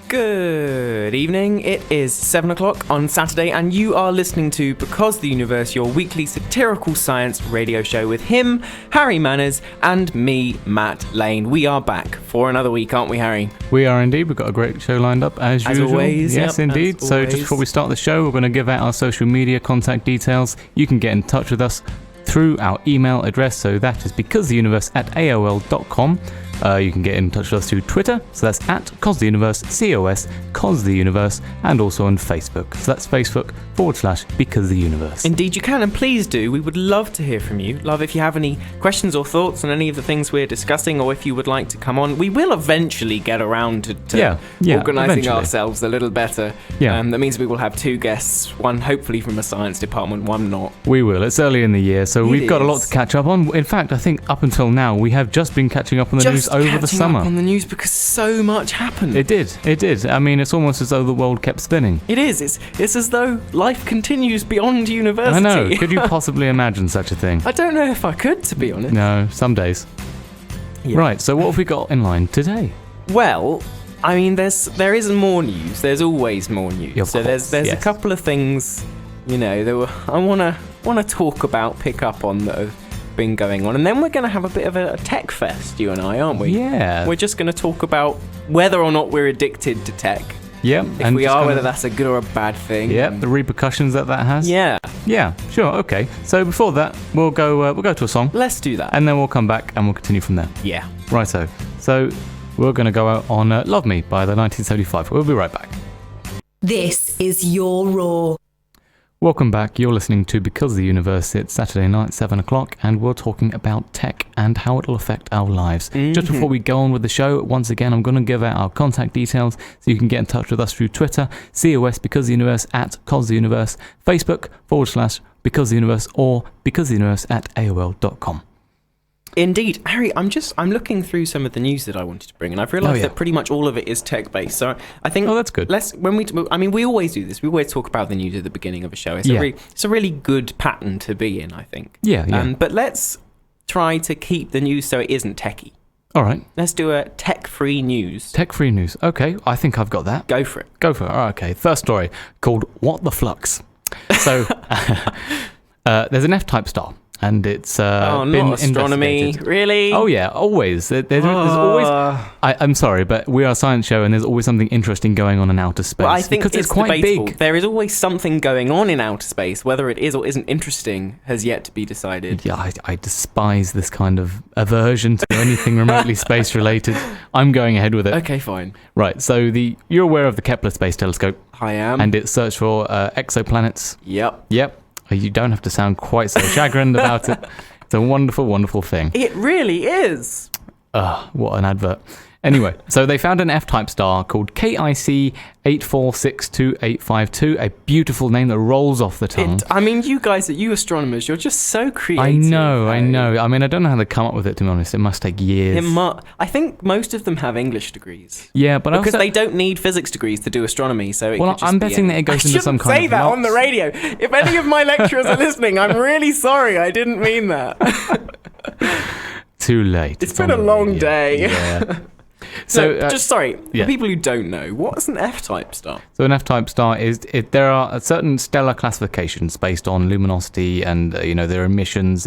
Good evening, it is 7 o'clock on Saturday and you are listening to Because the Universe, your weekly satirical science radio show with him, Harry Manners, and me, Matt Lane. We are back for another week, aren't we, Harry? We are indeed. We've got a great show lined up as usual. Always, yes, yep, indeed. So just before we start the show, we're going to give out our social media contact details. You can get in touch with us through our email address, so that is becausetheuniverse@aol.com. You can get in touch with us through Twitter, so that's at CosTheUniverse, CosTheUniverse, and also on Facebook. So that's Facebook.com/BecauseTheUniverse. Indeed you can, and please do. We would love to hear from you. Love if you have any questions or thoughts on any of the things we're discussing, or if you would like to come on. We will eventually get around to organising ourselves a little better. Yeah. That means we will have two guests, one hopefully from the science department, one not. We will. It's early in the year, so we've got a lot to catch up on. In fact, I think up until now, we have just been catching up on the news over the summer. Up on the news because so much happened. It did. I mean, it's almost as though the world kept spinning. It is. It's as though life continues beyond university. I know. Could you possibly imagine such a thing? I don't know if I could, to be honest. No, some days. Yeah. Right, so what have we got in line today? Well, I mean, there is more news. There's always more news. Of course, there's a couple of things, I want to talk about, pick up on that have been going on, and then we're going to have a bit of a tech fest, you and I, aren't we? Yeah. We're just going to talk about whether or not we're addicted to tech. Yeah. If we are, whether that's a good or a bad thing. Yeah, the repercussions that has. Yeah. Yeah, sure, okay. So before that, we'll go to a song. Let's do that. And then we'll come back and we'll continue from there. Yeah. Righto. So we're going to go out on Love Me by the 1975. We'll be right back. This is your Raw. Welcome back. You're listening to Because the Universe. It's Saturday night, 7 o'clock, and we're talking about tech and how it'll affect our lives. Mm-hmm. Just before we go on with the show, once again, I'm going to give out our contact details so you can get in touch with us through Twitter, COS Because the Universe at Cos the Universe, Facebook.com/Because the Universe, or BecauseTheUniverse@AOL.com. Indeed. Harry, I'm looking through some of the news that I wanted to bring, and I've realised that pretty much all of it is tech-based. So I think... Oh, that's good. We always do this. We always talk about the news at the beginning of a show. It's a really good pattern to be in, I think. Yeah. But let's try to keep the news so it isn't techie. All right. Let's do a tech-free news. Tech-free news. Okay, I think I've got that. Go for it. All right, okay. First story, called What the Flux. So, there's an F-type star. And it's not been astronomy, investigated. Really? Oh yeah, always. There's always. I'm sorry, but we are a science show, and there's always something interesting going on in outer space. Well, I think because it's quite debatable. big. There is always something going on in outer space. Whether it is or isn't interesting has yet to be decided. Yeah, I despise this kind of aversion to anything remotely space related. I'm going ahead with it. Okay, fine. Right. So you're aware of the Kepler Space Telescope? I am. And its search for exoplanets. Yep. You don't have to sound quite so chagrined about it. It's a wonderful, wonderful thing. It really is. What an advert. Anyway, so they found an F-type star called KIC 8462852, a beautiful name that rolls off the tongue. You astronomers, you're just so creative. I know. I mean, I don't know how they come up with it, to be honest. It must take years. I think most of them have English degrees. Yeah, but because they don't need physics degrees to do astronomy, so it could just I'm betting that it goes into some kind of... I shouldn't say that on the radio. If any of my lecturers are listening, I'm really sorry. I didn't mean that. Too late. It's been a long day. Yeah. For people who don't know, what's an F-type star? So an F-type star there are certain stellar classifications based on luminosity and their emissions.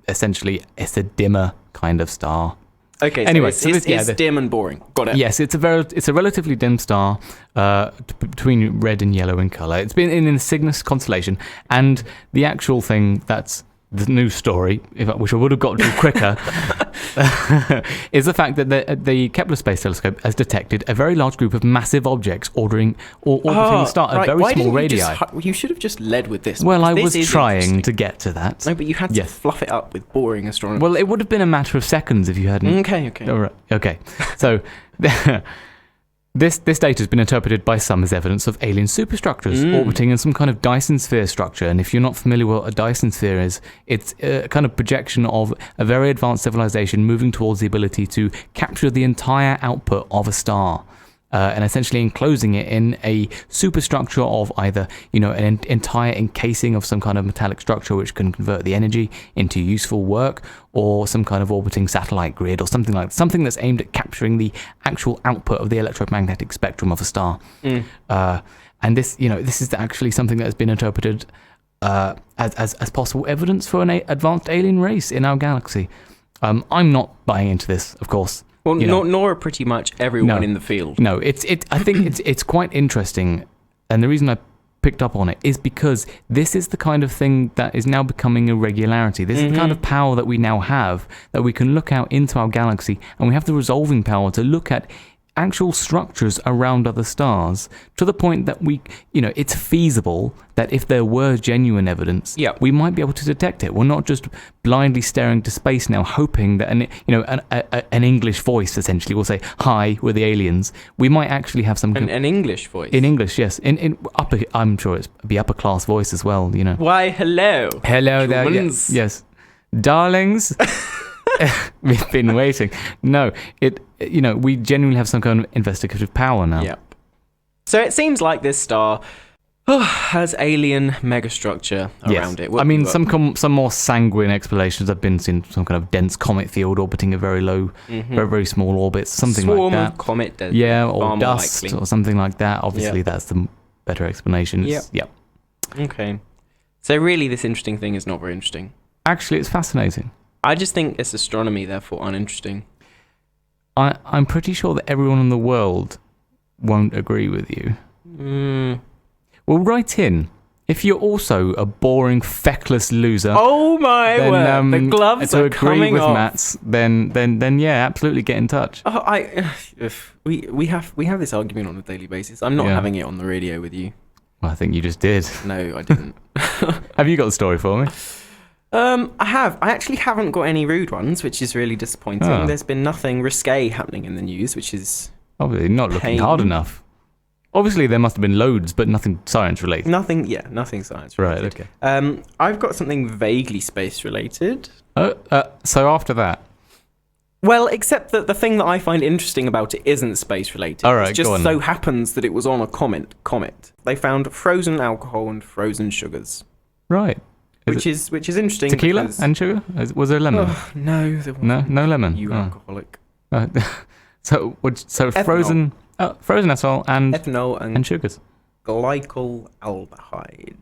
Essentially, it's a dimmer kind of star. Okay, anyway, so it's dim and boring. Got it. Yes, it's a relatively dim star between red and yellow in colour. It's been in the Cygnus constellation, and the actual thing that's the news story, which I would have got to quicker, is the fact that the Kepler Space Telescope has detected a very large group of massive objects orbiting the star at very small radii. You should have just led with this. Well, I was trying to get to that. No, but you had to fluff it up with boring astronomy. Well, it would have been a matter of seconds if you hadn't. Okay. All right. Okay. So... This data has been interpreted by some as evidence of alien superstructures orbiting in some kind of Dyson sphere structure. And if you're not familiar with what a Dyson sphere is, it's a kind of projection of a very advanced civilization moving towards the ability to capture the entire output of a star. and essentially enclosing it in a superstructure of either, an entire encasing of some kind of metallic structure which can convert the energy into useful work, or some kind of orbiting satellite grid, or something that's aimed at capturing the actual output of the electromagnetic spectrum of a star. And this is actually something that has been interpreted as possible evidence for an advanced alien race in our galaxy. I'm not buying into this, of course. Well, nor are pretty much everyone in the field. No, I think it's quite interesting, and the reason I picked up on it is because this is the kind of thing that is now becoming a regularity. This is the kind of power that we now have, that we can look out into our galaxy, and we have the resolving power to look at actual structures around other stars, to the point that it's feasible that if there were genuine evidence, we might be able to detect it. We're not just blindly staring to space now, hoping that an English voice essentially will say, "Hi, we're the aliens." We might actually have some an English voice. In English, yes. In upper, I'm sure it's be upper class voice as well. Why, hello there. Yes, darlings. We've been waiting. No, we genuinely have some kind of investigative power now. Yep. So it seems like this star has alien megastructure around it. Some more sanguine explanations have been seen. Some kind of dense comet field orbiting a very low, very, very small orbits, something Swarm like that. Of comet, or dust, or something like that. Obviously, that's the better explanation. Yep. Okay. So really, this interesting thing is not very interesting. Actually, it's fascinating. I just think it's astronomy, therefore uninteresting. I'm pretty sure that everyone in the world won't agree with you. Well, write in. If you're also a boring, feckless loser, oh my word, the gloves are coming off. To agree with Matt's, then yeah, absolutely get in touch. We have this argument on a daily basis. I'm not having it on the radio with you. Well, I think you just did. No, I didn't. Have you got the story for me? I have. I actually haven't got any rude ones, which is really disappointing. Oh. There's been nothing risque happening in the news, which is obviously not looking hard enough. Obviously, there must have been loads, but nothing science related. Nothing science related. Right. Okay. I've got something vaguely space related. So after that. Well, except that the thing that I find interesting about it isn't space related. All right, it just so happens that it was on a comet. They found frozen alcohol and frozen sugars. Right. Which is interesting. Tequila and sugar? Was there lemon? No, there wasn't. No lemon. You alcoholic. So frozen ethanol and ethanol and sugars. Glycolaldehyde,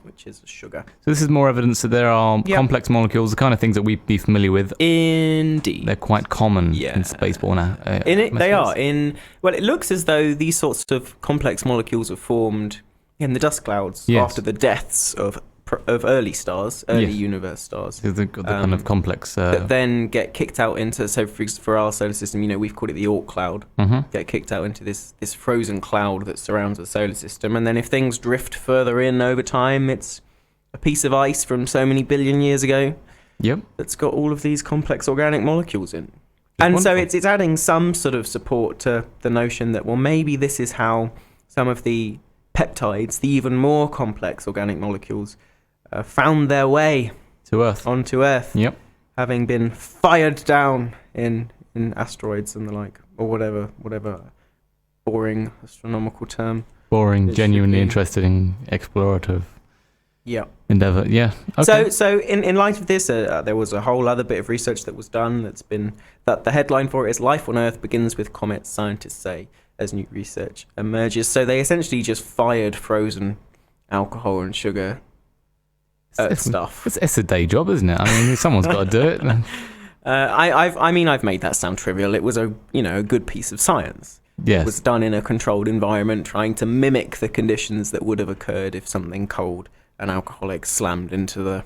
which is a sugar. So this is more evidence that there are complex molecules, the kind of things that we'd be familiar with. Indeed, they're quite common in spaceborne. They are in. Well, it looks as though these sorts of complex molecules are formed in the dust clouds after the deaths of early stars, universe stars. So the kind of complex... that then get kicked out into... So for our solar system, we've called it the Oort cloud. Get kicked out into this frozen cloud that surrounds the solar system. And then if things drift further in over time, it's a piece of ice from so many billion years ago that's got all of these complex organic molecules in. And wonderful. So it's adding some sort of support to the notion that, well, maybe this is how some of the peptides, the even more complex organic molecules, found their way onto Earth, having been fired down in asteroids and the like, or whatever boring astronomical term. Boring, genuinely interesting, explorative endeavor. Yeah. Okay. So in light of this, there was a whole other bit of research that was done that the headline for it is "Life on Earth begins with comets," scientists say, as new research emerges. So they essentially just fired frozen alcohol and sugar stuff. It's a day job, isn't it? I mean, someone's got to do it. I've made that sound trivial. It was a good piece of science. Yes. It was done in a controlled environment, trying to mimic the conditions that would have occurred if something cold and alcoholic slammed into the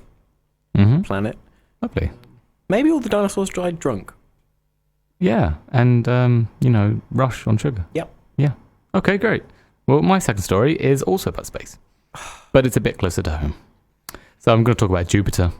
planet. Lovely. Maybe all the dinosaurs died drunk. Yeah, and rush on sugar. Yep. Yeah. Okay, great. Well, my second story is also about space, but it's a bit closer to home. So I'm going to talk about Jupiter.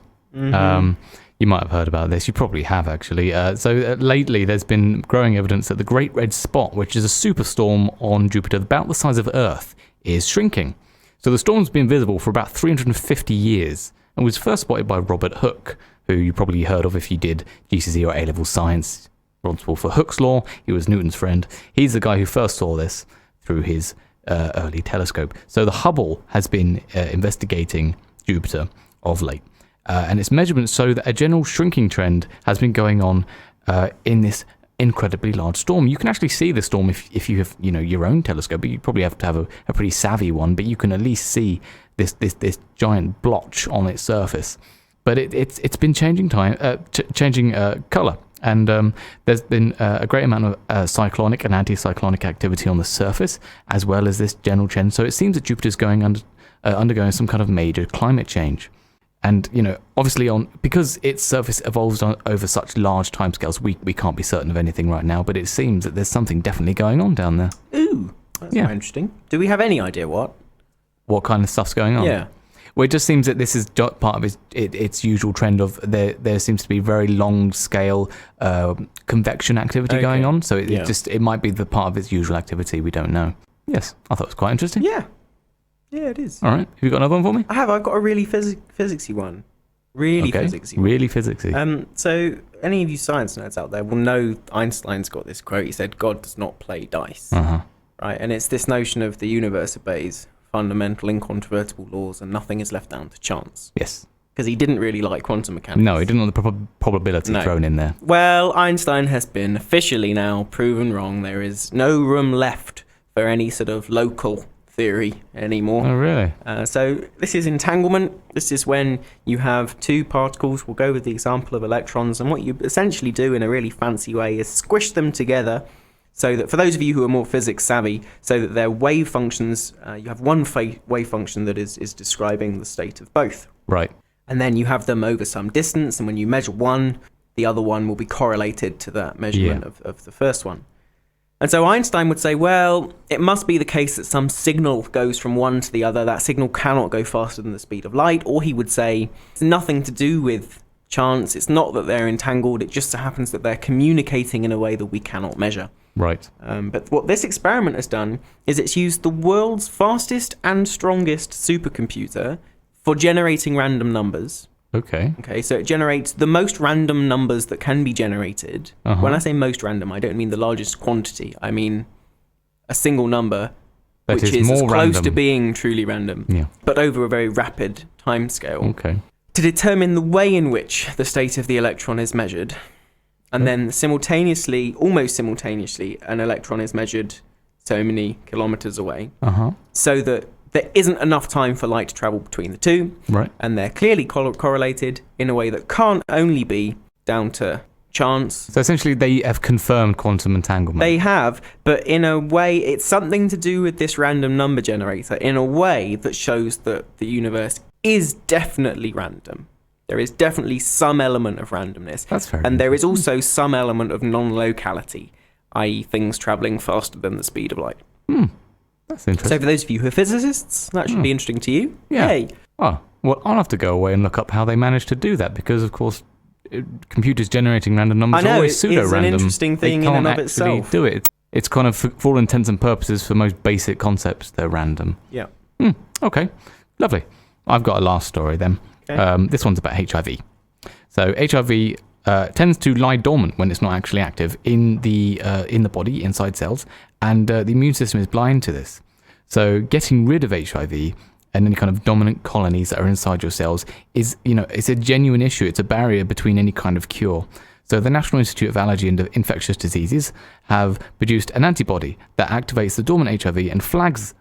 You might have heard about this. You probably have, actually. Lately, there's been growing evidence that the Great Red Spot, which is a superstorm on Jupiter about the size of Earth, is shrinking. So the storm's been visible for about 350 years and was first spotted by Robert Hooke, who you probably heard of if you did GCSE or A-level science. responsible for Hooke's law. He was Newton's friend. He's the guy who first saw this through his early telescope. So the Hubble has been investigating Jupiter of late, and its measurements show that a general shrinking trend has been going on in this incredibly large storm. You can actually see the storm if you have your own telescope, but you probably have to have a pretty savvy one, but you can at least see this giant blotch on its surface. But it's been changing color. And there's been a great amount of cyclonic and anticyclonic activity on the surface, as well as this general trend. So it seems that Jupiter's undergoing some kind of major climate change. And, obviously because its surface evolves over such large timescales, we can't be certain of anything right now, but it seems that there's something definitely going on down there. Ooh, that's quite interesting. Do we have any idea what? What kind of stuff's going on? Yeah. Well, it just seems that this is part of its usual trend of there seems to be very long scale convection activity going on. So it might be the part of its usual activity. We don't know. Yes, I thought it was quite interesting. Yeah, it is. All right, have you got another one for me? I have. I've got a really physicsy one. Physicsy one. Really physicsy. So any of you science nerds out there will know Einstein's got this quote. He said, "God does not play dice." Right, and it's this notion of the universe obeys fundamental, incontrovertible laws, and nothing is left down to chance. Yes. Because he didn't really like quantum mechanics. No, he didn't want the probability thrown in there. Well, Einstein has been officially now proven wrong. There is no room left for any sort of local theory anymore. Oh, really? So this is entanglement. This is when you have two particles. We'll go with the example of electrons. And what you essentially do in a really fancy way is squish them together, so that for those of you who are more physics savvy, so that their wave functions, you have one wave function that is describing the state of both. Right. And then you have them over some distance, and when you measure one, the other one will be correlated to that measurement of the first one. And so Einstein would say, well, it must be the case that some signal goes from one to the other. That signal cannot go faster than the speed of light. Or he would say, it's nothing to do with chance. It's not that they're entangled. It just so happens that they're communicating in a way that we cannot measure. Right. But what this experiment has done is it's used the world's fastest and strongest supercomputer for generating random numbers. Okay, so it generates the most random numbers that can be generated. When I say most random, I don't mean the largest quantity. I mean a single number which is as close to being truly random, but over a very rapid timescale. Okay. To determine the way in which the state of the electron is measured. And then almost simultaneously, an electron is measured so many kilometers away. So that there isn't enough time for light to travel between the two. Right. And they're clearly correlated in a way that can't only be down to chance. So essentially they have confirmed quantum entanglement. They have, but in a way it's something to do with this random number generator in a way that shows that the universe is definitely random. There is definitely some element of randomness. That's fair. And there is also some element of non-locality, i.e. things travelling faster than the speed of light. That's interesting. So for those of you who are physicists, that should be interesting to you. Yeah. Hey. Oh, well, I'll have to go away and look up how they managed to do that, because, of course, computers generating random numbers are always pseudo-random. It's an interesting thing in and of itself. They can't actually do it. It's kind of, for all intents and purposes, for most basic concepts, they're random. Yeah. Okay, lovely. I've got a last story then. Okay. This one's about HIV. So HIV tends to lie dormant when it's not actually active in the body, inside cells, and the immune system is blind to this. So getting rid of HIV and any kind of dominant colonies that are inside your cells is, it's a genuine issue. It's a barrier between any kind of cure. So the National Institute of Allergy and Infectious Diseases have produced an antibody that activates the dormant HIV and flags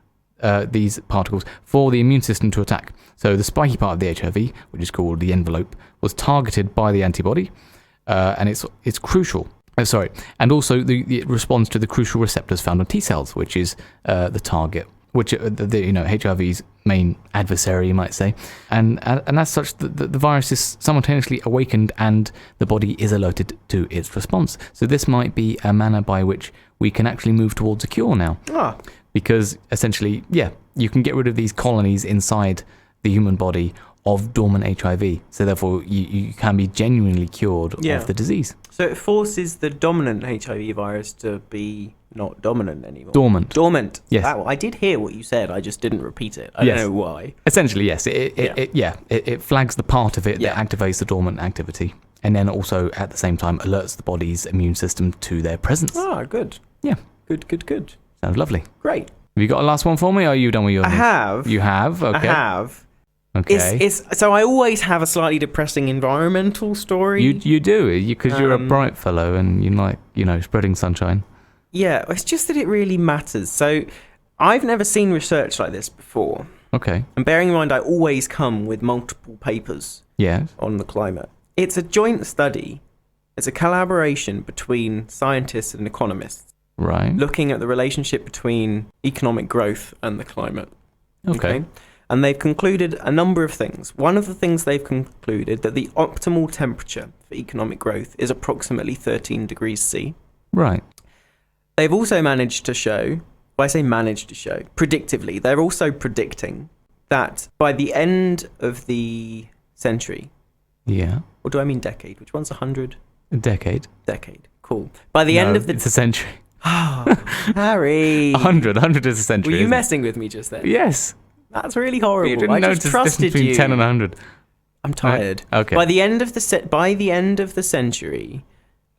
these particles for the immune system to attack. So the spiky part of the HIV, which is called the envelope, was targeted by the antibody, and it's crucial. And also it responds to the crucial receptors found on T cells, which is the target, which HIV's main adversary, you might say. And as such, the virus is simultaneously awakened and the body is alerted to its response. So this might be a manner by which we can actually move towards a cure now. Because essentially, you can get rid of these colonies inside the human body of dormant HIV. So therefore, you can be genuinely cured of the disease. So it forces the dominant HIV virus to be not dominant anymore. Dormant. Yes. I did hear what you said. I just didn't repeat it. I don't know why. Essentially, yes. It flags the part of it that activates the dormant activity. And then also at the same time alerts the body's immune system to their presence. Ah, good. Yeah. Good. Sounds lovely. Great. Have you got a last one for me, or are you done with yours? I have. You have? Okay. I have. Okay. So I always have a slightly depressing environmental story. You do, because you're a bright fellow and you like, spreading sunshine. Yeah, it's just that it really matters. So I've never seen research like this before. Okay. And bearing in mind, I always come with multiple papers on the climate. It's a joint study. It's a collaboration between scientists and economists. Right. Looking at the relationship between economic growth and the climate. Okay. And they've concluded a number of things. One of the things they've concluded that the optimal temperature for economic growth is approximately 13 degrees C. Right. They've also managed to show, well, I say managed to show, predictively, they're also predicting that by the end of the century, or do I mean decade? Which one's 100? A decade. Decade. Cool. By the end of the... it's a century. Harry. 100 is a century. Were you messing with me just then? Yes. That's really horrible. You didn't notice the difference between 10 and 100. I'm tired. Right. Okay. By the end of the century,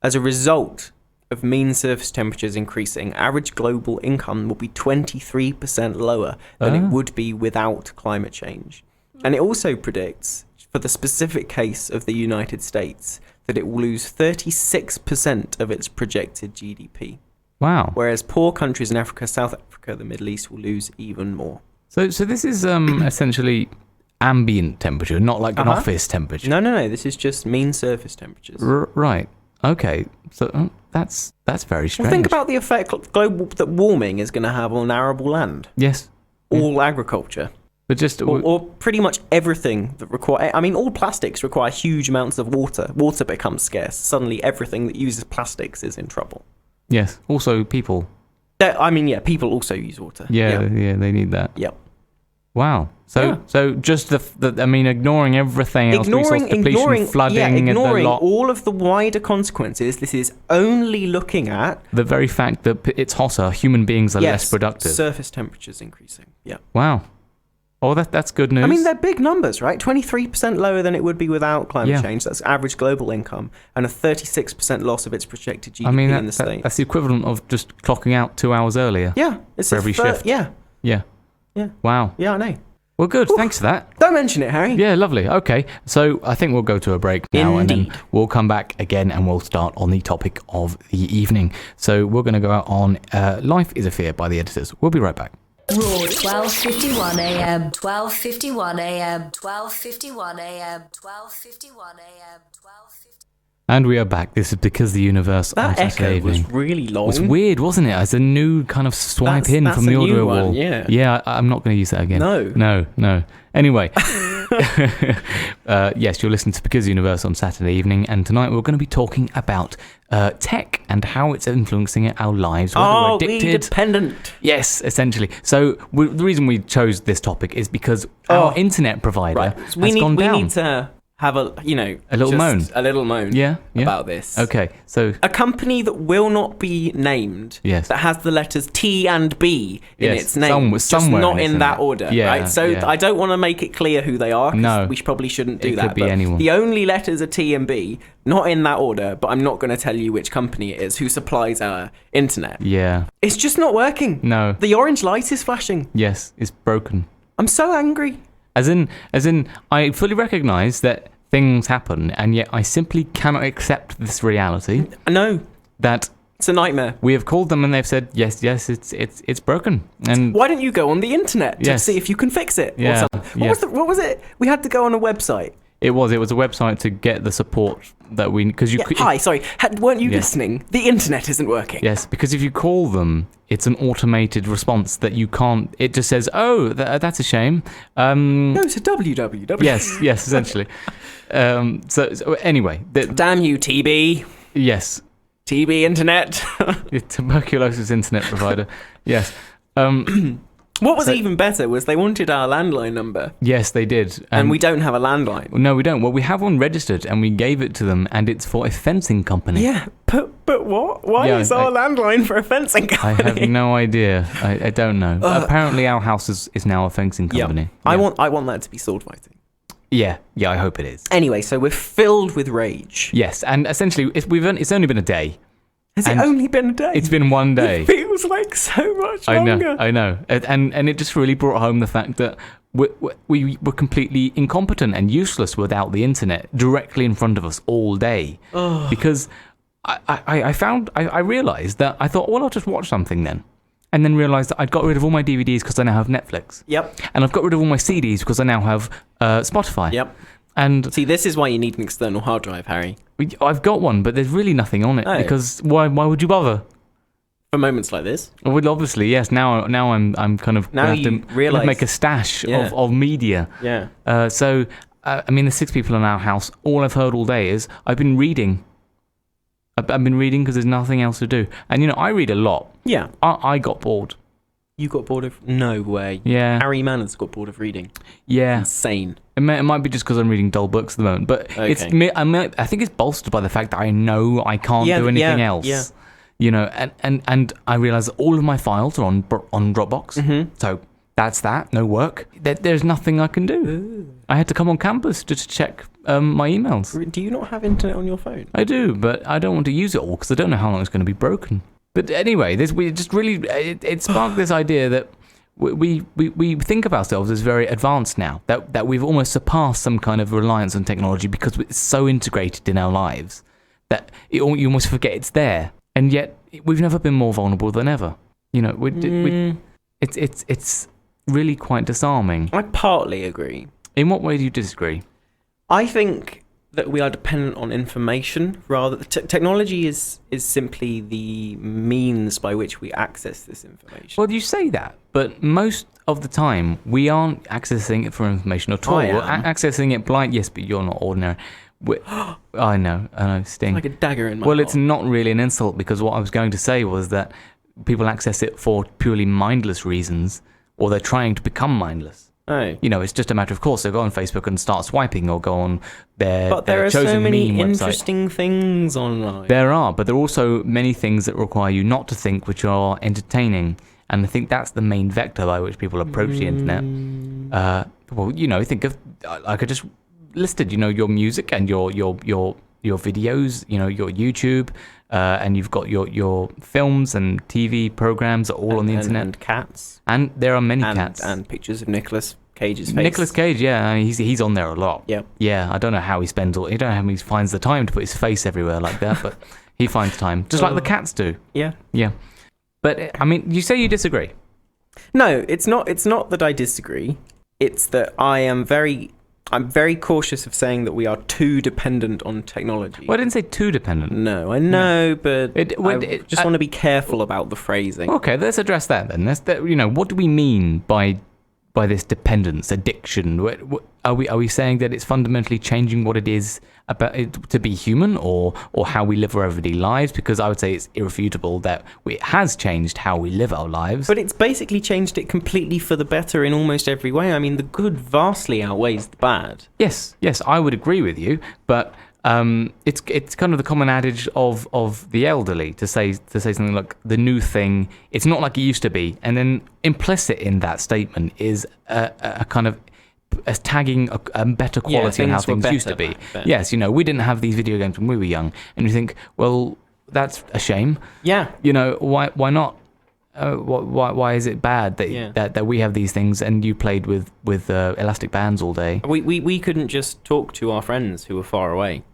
as a result of mean surface temperatures increasing, average global income will be 23% lower than it would be without climate change. And it also predicts, for the specific case of the United States, that it will lose 36% of its projected GDP. Wow. Whereas poor countries in Africa, South Africa, the Middle East will lose even more. So this is essentially ambient temperature, not like an office temperature. No. This is just mean surface temperatures. Right. Okay. So that's very strange. Well, think about the effect global that warming is going to have on arable land. Yes. All agriculture. But just or pretty much everything that require. I mean, all plastics require huge amounts of water. Water becomes scarce. Suddenly, everything that uses plastics is in trouble. Yes. Also, people. People also use water. Yeah, they need that. Yep. Wow. So just ignoring everything else, resource depletion, flooding, ignoring all of the wider consequences. This is only looking at the very fact that it's hotter. Human beings are less productive. Surface temperatures increasing. Yeah. Wow. Oh, that's good news. I mean, they're big numbers, right? 23% lower than it would be without climate change. That's average global income, and a 36% loss of its projected GDP in the state. That's the equivalent of just clocking out 2 hours earlier. Yeah, it's for every shift. Yeah. Wow. Yeah, I know. Well, good. Thanks for that. Don't mention it, Harry. Yeah, lovely. Okay, so I think we'll go to a break now, and then we'll come back again, and we'll start on the topic of the evening. So we're going to go out on "Life Is a Fear" by the Editors. We'll be right back. Raw 12:51 a.m. 12:51 a.m. 12:51 a.m. 12:51 a.m. 12:50. And we are back. This is Because the Universe on Saturday evening. Was really long. It was weird, wasn't it? As a new kind of swipe in from the audio wall. Yeah, I'm not going to use that again. No. Anyway, yes, you're listening to Because the Universe on Saturday evening, and tonight we're going to be talking about tech and how it's influencing our lives. Whether we're addicted. Dependent. Yes, essentially. So the reason we chose this topic is because our internet provider has gone down. We need to have a little moan about this. Okay, so a company that will not be named, that has the letters T and B in its name, just not in that order, right? So I don't want to make it clear who they are, because we probably shouldn't do that. It could be anyone. The only letters are T and B, not in that order, but I'm not going to tell you which company it is who supplies our internet. Yeah. It's just not working. No. The orange light is flashing. Yes, it's broken. I'm so angry. As in, I fully recognise that things happen, and yet I simply cannot accept this reality. No. That it's a nightmare. We have called them, and they've said, yes, it's broken. And why don't you go on the internet to see if you can fix it? Yeah. What was it? We had to go on a website. It was a website to get the support that we... Because you could, weren't you listening? The internet isn't working. Yes, because if you call them, it's an automated response that you can't... It just says, that's a shame. No, it's a www. Yes, essentially. So anyway... Damn you, TB. Yes. TB Internet. Tuberculosis internet provider. Yes. What was even better was they wanted our landline number. Yes, they did. And we don't have a landline. No, we don't. Well, we have one registered, and we gave it to them, and it's for a fencing company. Yeah, but what? Why is our landline for a fencing company? I have no idea. I don't know. Apparently, our house is now a fencing company. Yeah. I want that to be solved, I think. Yeah, I hope it is. Anyway, so we're filled with rage. Yes, and essentially, it's only been a day. Has it only been a day? It's been one day. It feels like so much longer. I know. And it just really brought home the fact that we were completely incompetent and useless without the internet directly in front of us all day. Because I realised that I thought, well, I'll just watch something then. And then realised that I'd got rid of all my DVDs because I now have Netflix. Yep. And I've got rid of all my CDs because I now have Spotify. Yep. And see, this is why you need an external hard drive, Harry. I've got one, but there's really nothing on it because why would you bother? For moments like this. Well, obviously, yes. Now I'm kind of now you realise make a stash of media. Yeah. So I mean, the 6 people in our house. All I've heard all day is I've been reading. I've been reading because there's nothing else to do, and I read a lot. Yeah. I got bored. You got bored of? No way. Yeah. Harry Manners got bored of reading. Yeah. Insane. It might be just because I'm reading dull books at the moment, but okay. I think it's bolstered by the fact that I know I can't do anything else. Yeah. And I realise that all of my files are on Dropbox. Mm-hmm. So that's that. No work. There's nothing I can do. Ooh. I had to come on campus just to check my emails. Do you not have internet on your phone? I do, but I don't want to use it all because I don't know how long it's going to be broken. But anyway, we just really it sparked this idea that we think of ourselves as very advanced now, that we've almost surpassed some kind of reliance on technology because it's so integrated in our lives that you almost forget it's there, and yet we've never been more vulnerable than ever. It's really quite disarming. I partly agree. In what way do you disagree? I think that we are dependent on information rather. Technology is simply the means by which we access this information. Well, you say that, but most of the time we aren't accessing it for information at all. We're accessing it blind. Yes, but you're not ordinary. I know, Sting. It's like a dagger in my Well, heart. it's not really an insult because what I was going to say was that people access it for purely mindless reasons, or they're trying to become mindless. Oh. It's just a matter of course. They'll go on Facebook and start swiping, or go on their But there are chosen so many meme interesting things online. There are, but there are also many things that require you not to think, which are entertaining. And I think that's the main vector by which people approach the internet. Think of, like I just listed, your music and your videos, your YouTube, and you've got your films and TV programs are all on the internet. And cats. And there are many cats. And pictures of Nicolas Cage's face. Nicolas Cage, yeah, he's on there a lot. Yep. Yeah, I don't know how he spends I don't know how he finds the time to put his face everywhere like that, but he finds time, just like the cats do. Yeah. Yeah. But I mean, you say you disagree. No, it's not that I disagree. It's that I'm very cautious of saying that we are too dependent on technology. Well, I didn't say too dependent. No, I know, but I just want to be careful about the phrasing. Okay, let's address that then. What do we mean by this dependence, addiction? Are we saying that it's fundamentally changing what it is about it to be human, or how we live our everyday lives? Because I would say it's irrefutable that it has changed how we live our lives. But it's basically changed it completely for the better in almost every way. I mean, the good vastly outweighs the bad. Yes, I would agree with you, but it's kind of the common adage of the elderly to say something like the new thing. It's not like it used to be, and then implicit in that statement is a kind of as tagging a better quality on how things used to be. Yes, we didn't have these video games when we were young, and you think, well, that's a shame. Yeah. Why not? Why is it bad that we have these things and you played with elastic bands all day? We couldn't just talk to our friends who were far away.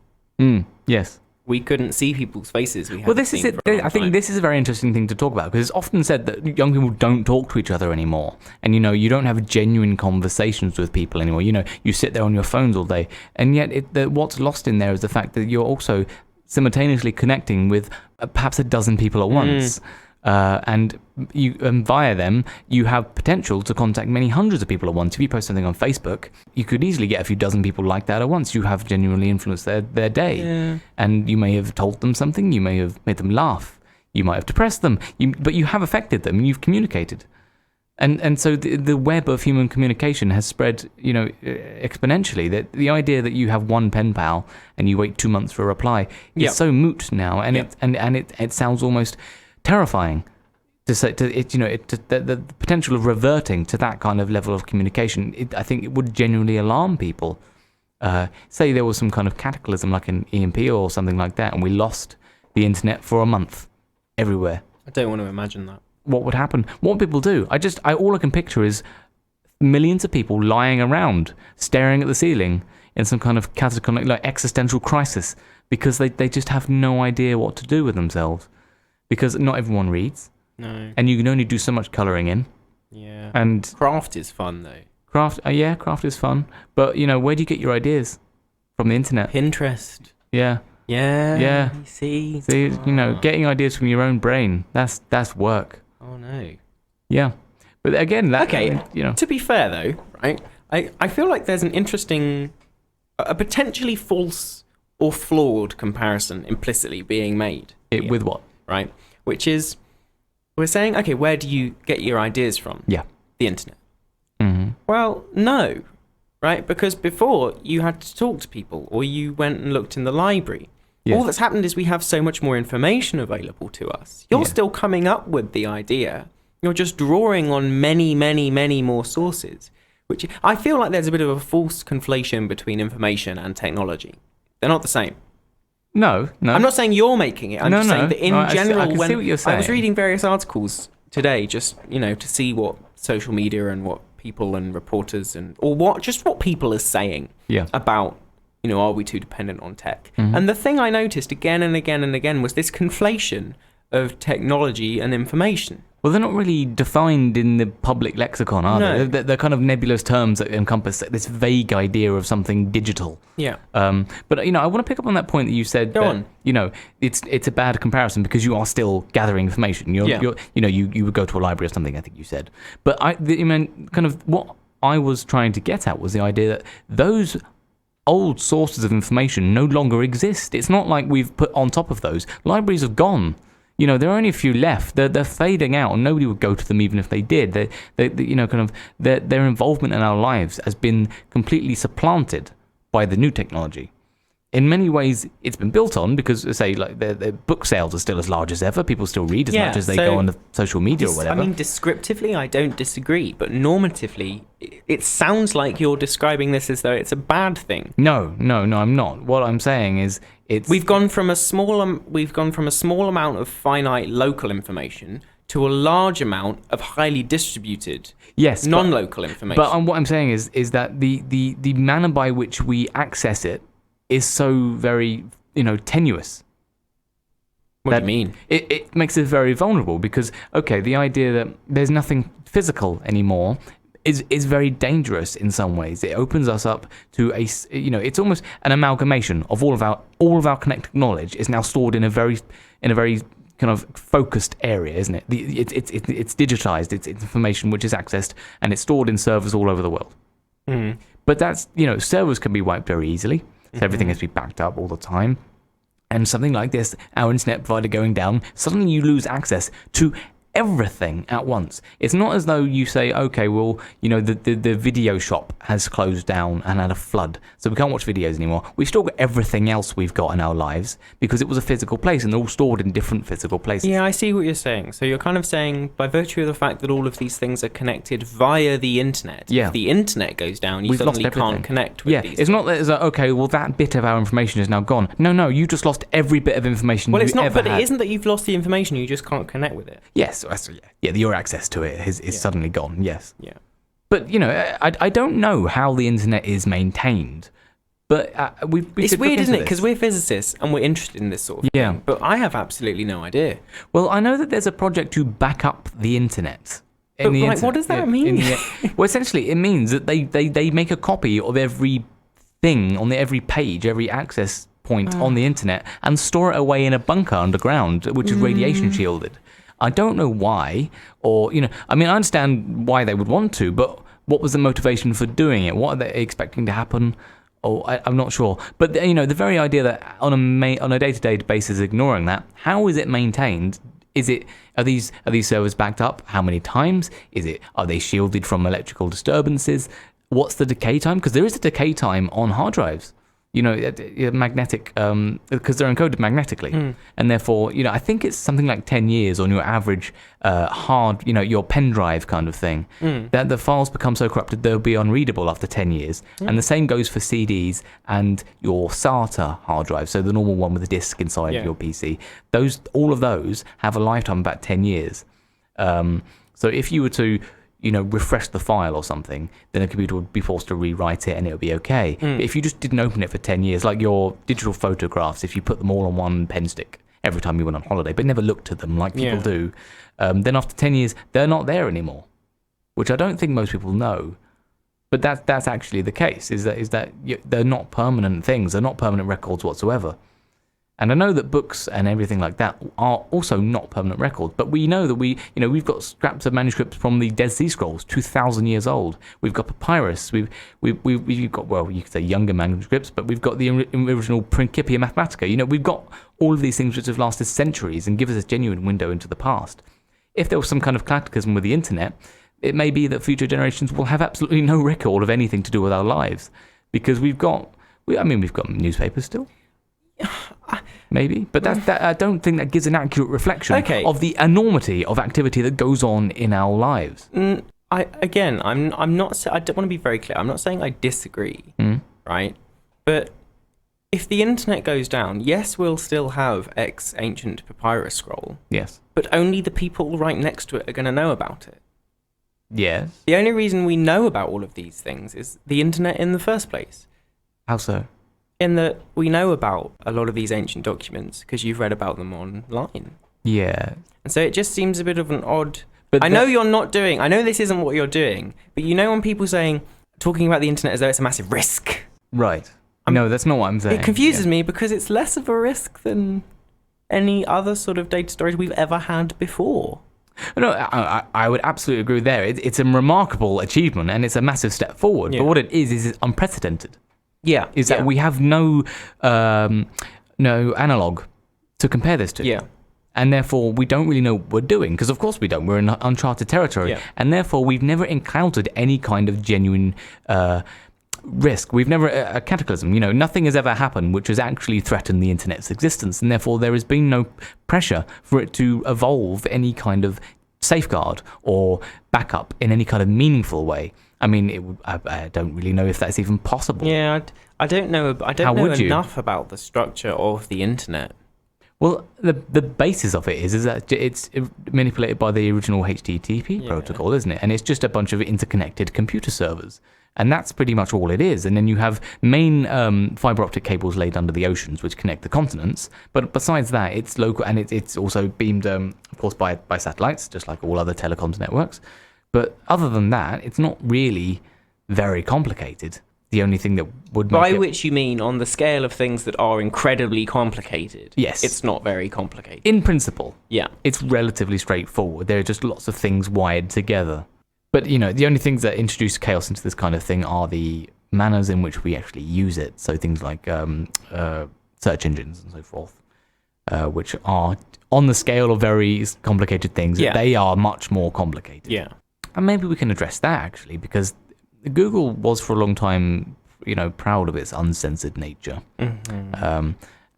Yes. We couldn't see people's faces. This is it. I think this is a very interesting thing to talk about, because it's often said that young people don't talk to each other anymore, and you don't have genuine conversations with people anymore. You sit there on your phones all day, and yet what's lost in there is the fact that you're also simultaneously connecting with perhaps a dozen people at once. And via them, you have potential to contact many hundreds of people at once. If you post something on Facebook, you could easily get a few dozen people like that at once. You have genuinely influenced their day. And you may have told them something, you may have made them laugh, you might have depressed them, but you have affected them, and you've communicated. And so the web of human communication has spread, exponentially. The idea that you have one pen pal and you wait 2 months for a reply is so moot now, and it sounds almost terrifying to say the potential of reverting to that kind of level of communication. I think it would genuinely alarm people. say there was some kind of cataclysm like an EMP or something like that, and we lost the internet for a month everywhere. I don't want to imagine that. What would happen? What would people do? All I can picture is millions of people lying around, staring at the ceiling in some kind of cataclysmic, like existential crisis, because they just have no idea what to do with themselves. Because not everyone reads. No. And you can only do so much colouring in. Yeah. And craft is fun, though. Craft is fun. But, where do you get your ideas? From the internet. Pinterest. Yeah. Yeah. Yeah. See, getting ideas from your own brain, that's work. Oh, no. Yeah. But again, To be fair, though, right, I feel like there's an interesting, a potentially false or flawed comparison implicitly being made. With what? Right? Which is, we're saying, okay, where do you get your ideas from? Yeah. The internet. Mm-hmm. Well, no, right? Because before, you had to talk to people, or you went and looked in the library. Yes. All that's happened is we have so much more information available to us. You're still coming up with the idea. You're just drawing on many, many, many more sources. Which I feel like there's a bit of a false conflation between information and technology. They're not the same. No. I'm not saying you're making it. I'm just saying that in general, I can see what you're saying. I was reading various articles today, just to see what social media and what people and reporters or what people are saying about are we too dependent on tech? Mm-hmm. And the thing I noticed again and again and again was this conflation of technology and information. Well, they're not really defined in the public lexicon, are they? They're kind of nebulous terms that encompass this vague idea of something digital. Yeah. But I want to pick up on that point that you said. Go on. It's a bad comparison because you are still gathering information. You would go to a library or something, I think you said. But kind of what I was trying to get at was the idea that those old sources of information no longer exist. It's not like we've put on top of those. Libraries have gone. There are only a few left. They're fading out, and nobody would go to them even if they did. Their involvement in our lives has been completely supplanted by the new technology. In many ways, it's been built on because, say, like the book sales are still as large as ever. People still read as much as they go on the social media or whatever. I mean, descriptively, I don't disagree, but normatively, it sounds like you're describing this as though it's a bad thing. No, I'm not. What I'm saying is, we've gone from a small amount of finite local information to a large amount of highly distributed, non-local information. But what I'm saying is that the manner by which we access it is so very, tenuous. What do you mean? It makes it very vulnerable because, the idea that there's nothing physical anymore is very dangerous in some ways. It opens us up to it's almost an amalgamation of all of our connected knowledge is now stored in a very kind of focused area, isn't it? It's digitized. It's information which is accessed and it's stored in servers all over the world. Mm. But that's servers can be wiped very easily. So everything has to be backed up all the time. And something like this, our internet provider going down, suddenly you lose access to everything at once. It's not as though you say, okay, well, the video shop has closed down and had a flood, so we can't watch videos anymore. We've still got everything else we've got in our lives because it was a physical place and they're all stored in different physical places. Yeah, I see what you're saying. So you're kind of saying, by virtue of the fact that all of these things are connected via the internet, if the internet goes down, you suddenly can't connect with these. It's not that it's like, okay, well, that bit of our information is now gone. No, you just lost every bit of information you ever had. It isn't that you've lost the information, you just can't connect with it. Yes, your access to it is suddenly gone. Yes. Yeah. But I don't know how the internet is maintained. But it's weird, isn't it? Because we're physicists and we're interested in this sort of thing. But I have absolutely no idea. Well, I know that there's a project to back up the internet. What does that mean? Well, essentially, it means that they make a copy of every thing on every page, every access point on the internet, and store it away in a bunker underground, which is radiation shielded. I don't know why, or, I understand why they would want to, but what was the motivation for doing it? What are they expecting to happen? Oh, I'm not sure. But, the very idea that on a day-to-day basis, ignoring that, how is it maintained? Are these servers backed up? How many times? Are they shielded from electrical disturbances? What's the decay time? Because there is a decay time on hard drives. magnetic, because they're encoded magnetically, and therefore, I think it's something like 10 years on your average hard, your pen drive kind of thing, that the files become so corrupted they'll be unreadable after 10 years. And the same goes for CDs and your SATA hard drive, so the normal one with a disk inside your PC. All of those have a lifetime of about 10 years. So if you were to refresh the file or something, then a computer would be forced to rewrite it and it would be okay. But if you just didn't open it for 10 years, like your digital photographs, if you put them all on one pen stick every time you went on holiday, but never looked at them like people do, then after 10 years, they're not there anymore, which I don't think most people know. But that's actually the case, is that they're not permanent things. They're not permanent records whatsoever. And I know that books and everything like that are also not permanent records, but we know that we've got scraps of manuscripts from the Dead Sea Scrolls, 2,000 years old. We've got papyrus. We've got, well, you could say younger manuscripts, but we've got the original Principia Mathematica. We've got all of these things which have lasted centuries and give us a genuine window into the past. If there was some kind of cataclysm with the internet, it may be that future generations will have absolutely no record of anything to do with our lives, because we've got newspapers still. Maybe, but I don't think that gives an accurate reflection of the enormity of activity that goes on in our lives. I'm not. I don't want to be very clear. I'm not saying I disagree, right? But if the internet goes down, yes, we'll still have X ancient papyrus scroll. Yes, but only the people right next to it are going to know about it. Yes. The only reason we know about all of these things is the internet in the first place. How so? In that we know about a lot of these ancient documents because you've read about them online. Yeah. And so it just seems a bit of an odd... But I know this isn't what you're doing, but when people talking about the internet as though it's a massive risk. Right. No, that's not what I'm saying. It confuses me because it's less of a risk than any other sort of data storage we've ever had before. No, I would absolutely agree there. It's a remarkable achievement and it's a massive step forward. Yeah. But what it is it's unprecedented. Yeah. Is that we have no analog to compare this to. Yeah. And therefore, we don't really know what we're doing, because of course we don't. We're in uncharted territory. Yeah. And therefore, we've never encountered any kind of genuine risk. We've never, a cataclysm, nothing has ever happened which has actually threatened the internet's existence. And therefore, there has been no pressure for it to evolve any kind of safeguard or backup in any kind of meaningful way. I mean, I don't really know if that's even possible. Yeah, I don't know. I don't know enough about the structure of the internet. Well, the basis of it is that it's manipulated by the original HTTP protocol, isn't it? And it's just a bunch of interconnected computer servers. And that's pretty much all it is. And then you have main fiber optic cables laid under the oceans, which connect the continents. But besides that, it's local, and it's also beamed, of course, by satellites, just like all other telecoms networks. But other than that, it's not really very complicated. The only thing that would make By which you mean on the scale of things that are incredibly complicated. Yes. It's not very complicated. In principle. Yeah. It's relatively straightforward. There are just lots of things wired together. But, the only things that introduce chaos into this kind of thing are the manners in which we actually use it. So things like search engines and so forth, which are on the scale of very complicated things. Yeah. They are much more complicated. Yeah. And maybe we can address that, actually, because Google was for a long time, proud of its uncensored nature. Mm-hmm.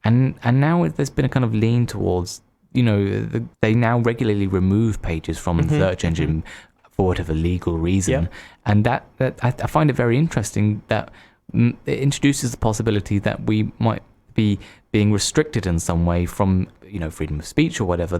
And now there's been a kind of lean towards, they now regularly remove pages from the search engine for whatever legal reason. Yeah. And that I find it very interesting that it introduces the possibility that we might be being restricted in some way from, freedom of speech or whatever,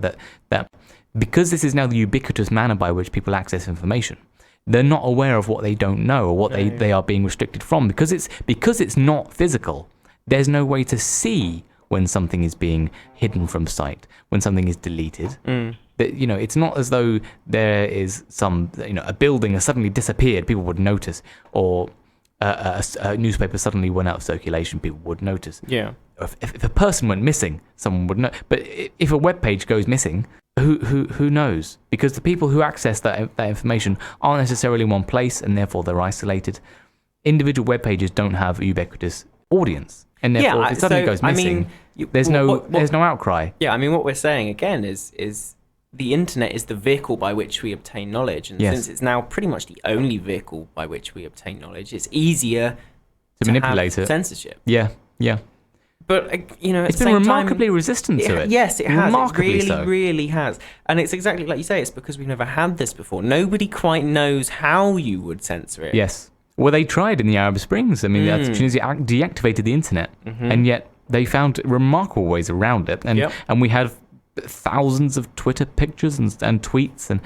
that because this is now the ubiquitous manner by which people access information, they're not aware of what they don't know or what they are being restricted from. Because it's not physical, there's no way to see when something is being hidden from sight, when something is deleted. It's not as though there is some, a building has suddenly disappeared, people would notice, or a newspaper suddenly went out of circulation, people would notice. Yeah. If a person went missing, someone would know. But if a web page goes missing, who knows? Because the people who access that information aren't necessarily in one place, and therefore they're isolated. Individual web pages don't have a ubiquitous audience, and therefore if it suddenly goes missing, there's no outcry. Yeah, I mean, what we're saying again is the internet is the vehicle by which we obtain knowledge, and since it's now pretty much the only vehicle by which we obtain knowledge, it's easier to manipulate have it. Censorship. Yeah. Yeah. But, It's been remarkably resistant to it. Yes, it has. Remarkably it really, so. really has. And it's exactly like you say, it's because we've never had this before. Nobody quite knows how you would censor it. Yes. Well, they tried in the Arab Springs. I mean, Tunisia deactivated the internet, and yet they found remarkable ways around it. And we had thousands of Twitter pictures and tweets and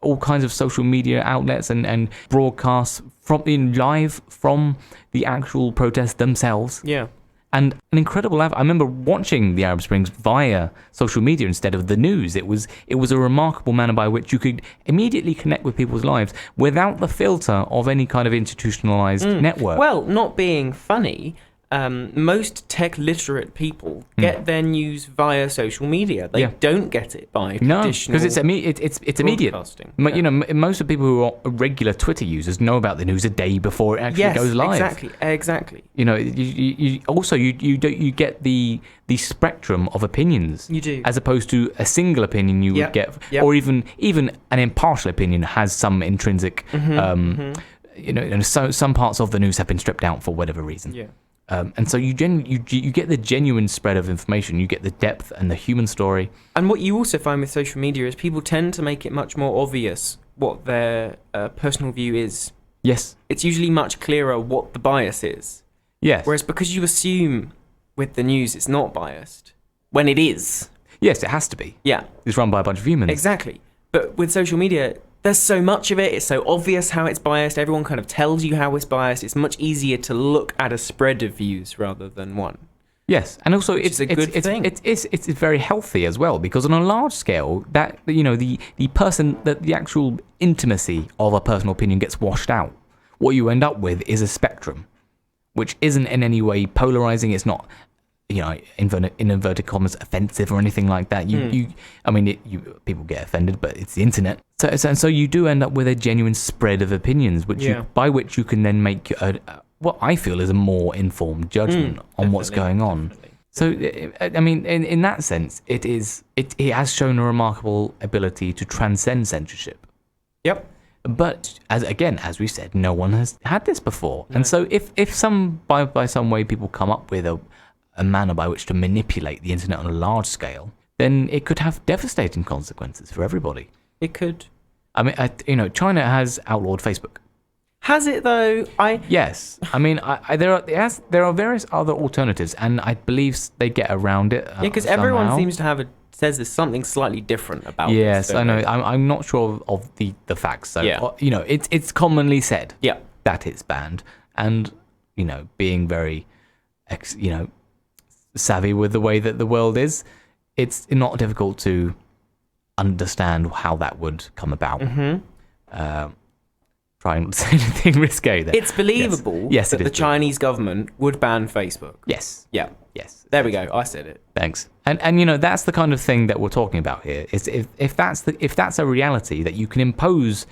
all kinds of social media outlets and broadcasts live from the actual protests themselves. Yeah. And an incredible I remember watching the Arab Springs via social media instead of the news. It was a remarkable manner by which you could immediately connect with people's lives without the filter of any kind of institutionalized network. Well, not being funny, most tech literate people get their news via social media. They don't get it by traditional because it's immediate. broadcasting. Most of the people who are regular Twitter users know about the news a day before it actually goes live. Exactly. You get the spectrum of opinions. You do. As opposed to a single opinion you would get, or even an impartial opinion has some intrinsic. Some parts of the news have been stripped out for whatever reason. Yeah. And so you get the genuine spread of information. You get the depth and the human story. And what you also find with social media is people tend to make it much more obvious what their personal view is. Yes. It's usually much clearer what the bias is. Yes. Whereas because you assume with the news it's not biased, when it is. Yes, it has to be. Yeah. It's run by a bunch of humans. Exactly. But with social media, there's so much of it. It's so obvious how it's biased. Everyone kind of tells you how it's biased. It's much easier to look at a spread of views rather than one. Yes, and also it's a good thing. It's very healthy as well, because on a large scale, that the actual intimacy of a personal opinion gets washed out. What you end up with is a spectrum, which isn't in any way polarizing. It's not, in inverted commas, offensive or anything like that. People get offended, but it's the internet. So you do end up with a genuine spread of opinions, by which you can then make what I feel is a more informed judgment on what's going on. Definitely. So, in that sense, it has shown a remarkable ability to transcend censorship. Yep. But as we said, no one has had this before, and so if by some way people come up with a manner by which to manipulate the internet on a large scale, then it could have devastating consequences for everybody. It could. China has outlawed Facebook. Has it though? Yes. There are various other alternatives, and I believe they get around it. Because everyone seems to says there's something slightly different about this. Yes, I know. I'm not sure of the facts. So it's commonly said that it's banned, and being very savvy with the way that the world is, it's not difficult to understand how that would come about. Try not to say anything risque there. It's believable that the Chinese government would ban Facebook. Yes. Yeah. Yes. There we go. I said it. Thanks. And that's the kind of thing that we're talking about here. Is if that's a reality, that you can impose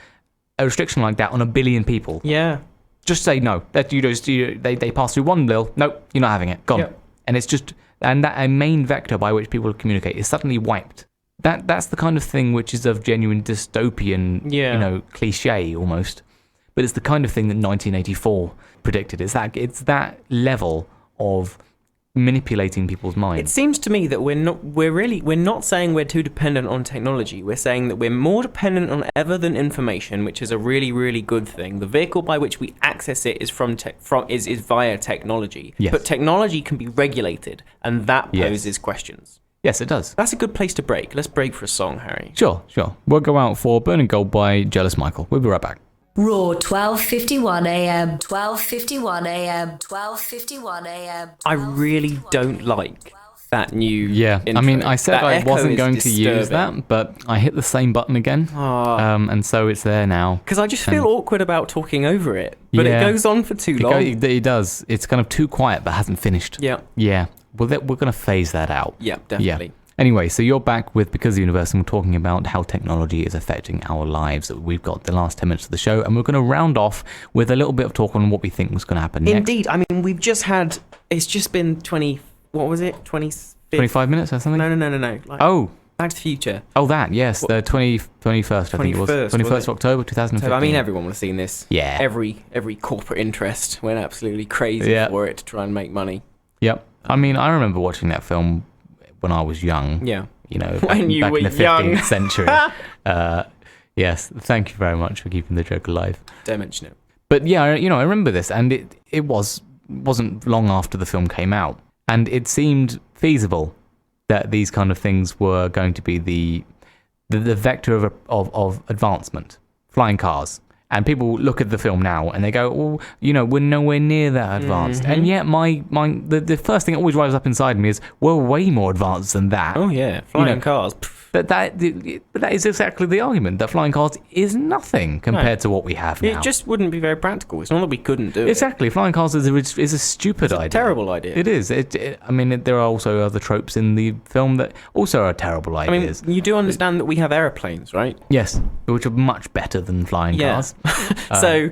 a restriction like that on 1 billion people. Yeah. Just say no. That they pass through one bill. Nope, you're not having it. Gone. Yep. And it's just that a main vector by which people communicate is suddenly wiped. That's the kind of thing which is of genuine dystopian, cliche almost. But it's the kind of thing that 1984 predicted. It's that level of manipulating people's minds. It seems to me that we're not saying we're too dependent on technology. We're saying that we're more dependent on ever than information, which is a really, really good thing. The vehicle by which we access it is is via technology. Yes. But technology can be regulated, and that poses questions. Yes, it does. That's a good place to break. Let's break for a song, Harry. Sure. We'll go out for Burning Gold by Jealous Michael. We'll be right back. Raw 12:51 a.m. 12:51 a.m. 12:51 a.m. I really don't like that new intro. I said I wasn't going to use that, but I hit the same button again. And so it's there now. Because I just feel awkward about talking over it. But it goes on for too long. It does. It's kind of too quiet, but hasn't finished. Yeah. Yeah. Well, we're going to phase that out. Yeah, definitely. Yeah. Anyway, so you're back with Because of the Universe, and we're talking about how technology is affecting our lives. We've got the last 10 minutes of the show, and we're going to round off with a little bit of talk on what we think was going to happen next. Indeed. We've just had... It's just been 25 minutes or something? No. Back to the Future. Oh, that, yes. The 21st, I think it was. 21st of October, 2015. Everyone will have seen this. Yeah. Every corporate interest went absolutely crazy for it to try and make money. Yep. I mean, I remember watching that film when I was young. Yeah. You know, When you back were in the young. 15th century. Yes, thank you very much for keeping the joke alive. Don't mention it. But yeah, I remember this, and it wasn't long after the film came out, and it seemed feasible that these kind of things were going to be the vector of advancement, flying cars. And people look at the film now and they go, well, we're nowhere near that advanced. Mm-hmm. And yet the first thing that always rises up inside me is, we're way more advanced than that. Oh yeah, flying cars. But that is exactly the argument, that flying cars is nothing compared to what we have now. It just wouldn't be very practical. It's not that we couldn't do it. Exactly. Flying cars is a stupid idea. Terrible idea. It is. I mean, there are also other tropes in the film that also are terrible ideas. I mean, you do understand that we have aeroplanes, right? Yes, which are much better than flying cars. So,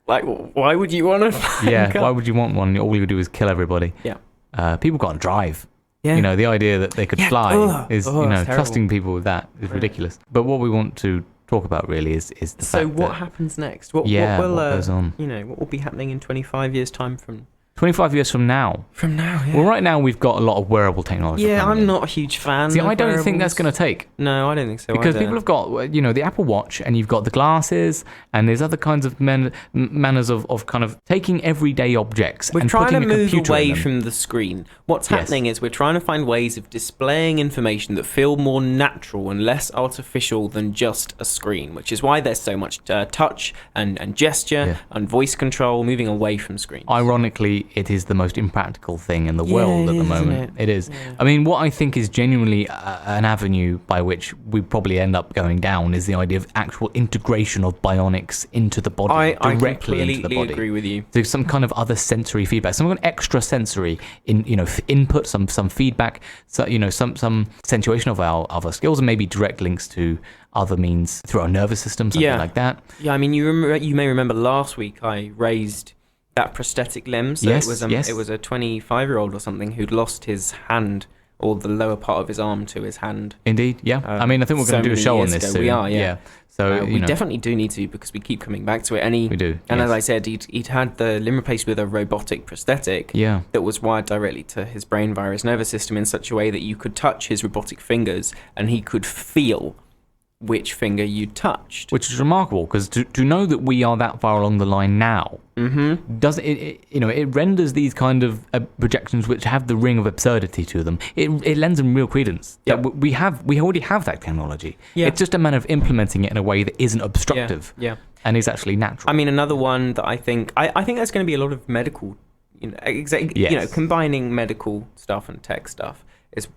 like, why would you want a flying car? Why would you want one? All you would do is kill everybody. Yeah. People can't drive. Yeah. The idea that they could fly is, trusting people with that is ridiculous. But what we want to talk about really is the fact that... So what happens next? What goes on? What will be happening in 25 years' time from... 25 years from now. From now, yeah. Well, right now we've got a lot of wearable technology. Yeah, I'm not a huge fan. See, I don't think that's going to take. No, I don't think so. Because people have got, the Apple Watch, and you've got the glasses, and there's other kinds of manners of kind of taking everyday objects and putting a computer in them. We're trying to move away from the screen. What's happening is we're trying to find ways of displaying information that feel more natural and less artificial than just a screen, which is why there's so much touch and gesture and voice control, moving away from screens. Ironically, it is the most impractical thing in the world at the moment. It is. Yeah. I mean, what I think is genuinely an avenue by which we probably end up going down is the idea of actual integration of bionics into the body, directly into the body. I agree with you. So some kind of other sensory feedback, some kind of extra sensory input, some feedback, so some accentuation of our skills, and maybe direct links to other means through our nervous system, something like that. Yeah, I mean, you may remember last week I raised that prosthetic limb. So it was a 25-year-old or something who'd lost his hand, or the lower part of his arm to his hand. Indeed, yeah. I mean, I think we're going to do a show on this soon. We are, yeah. So we definitely do need to, because we keep coming back to it. And we do. And as I said, he'd had the limb replaced with a robotic prosthetic that was wired directly to his brain via his nervous system in such a way that you could touch his robotic fingers and he could feel which finger you touched. Which is remarkable, because to know that we are that far along the line now, does it renders these kind of projections which have the ring of absurdity to them. It lends them real credence. Yep. That we already have that technology. Yeah. It's just a matter of implementing it in a way that isn't obstructive. Yeah. And is actually natural. I mean, another one that I think there's going to be a lot of medical, combining medical stuff and tech stuff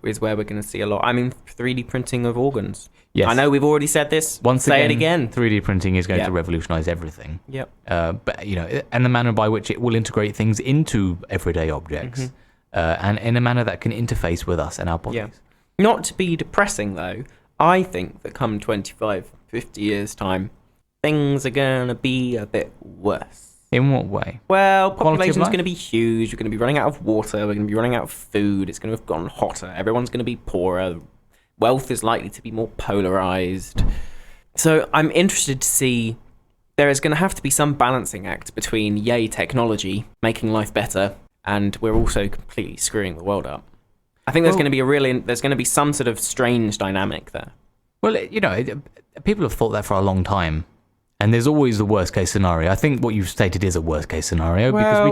is where we're going to see a lot. I mean, 3D printing of organs. Yes. I know we've already said this. Say it again. 3D printing is going to revolutionize everything. Yep. But and the manner by which it will integrate things into everyday objects, and in a manner that can interface with us and our bodies. Yeah. Not to be depressing though, I think that come 25, 50 years time, things are going to be a bit worse. In what way? Well, population's going to be huge. We're going to be running out of water. We're going to be running out of food. It's going to have gone hotter. Everyone's going to be poorer. Wealth is likely to be more polarized. So I'm interested to see, there is going to have to be some balancing act between technology, making life better, and we're also completely screwing the world up. I think there's going to be some sort of strange dynamic there. Well, people have thought that for a long time. And there's always the worst case scenario. I think what you've stated is a worst case scenario, because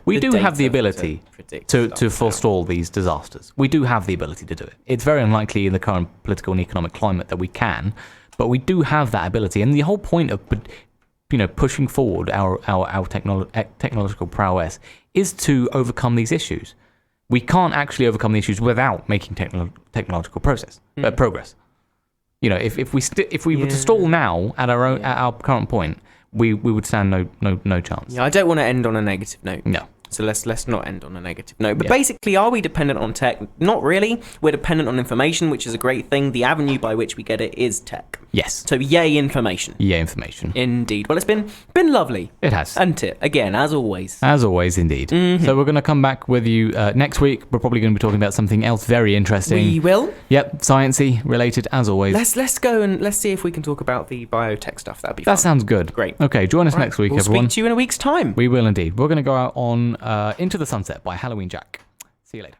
we do have the ability to forestall these disasters. We do have the ability to do it. It's very unlikely in the current political and economic climate that we can, but we do have that ability. And the whole point of pushing forward our technological prowess is to overcome these issues. We can't actually overcome the issues without making technological progress. If we were to stall now at our current point, we would stand no chance. Yeah, I don't want to end on a negative note. No. So let's not end on a negative note. But basically, are we dependent on tech? Not really. We're dependent on information, which is a great thing. The avenue by which we get it is tech. Yes. So yay information. Yay information. Indeed. Well, it's been lovely. It has. Hasn't it? Again, as always. As always, indeed. Mm-hmm. So we're going to come back with you next week. We're probably going to be talking about something else very interesting. We will. Yep, sciencey related as always. Let's go and let's see if we can talk about the biotech stuff. That'd be fun. That sounds good. Great. Okay, join us next week, we'll everyone. We'll speak to you in a week's time. We will indeed. We're going to go out on Into the Sunset by Halloween Jack. See you later.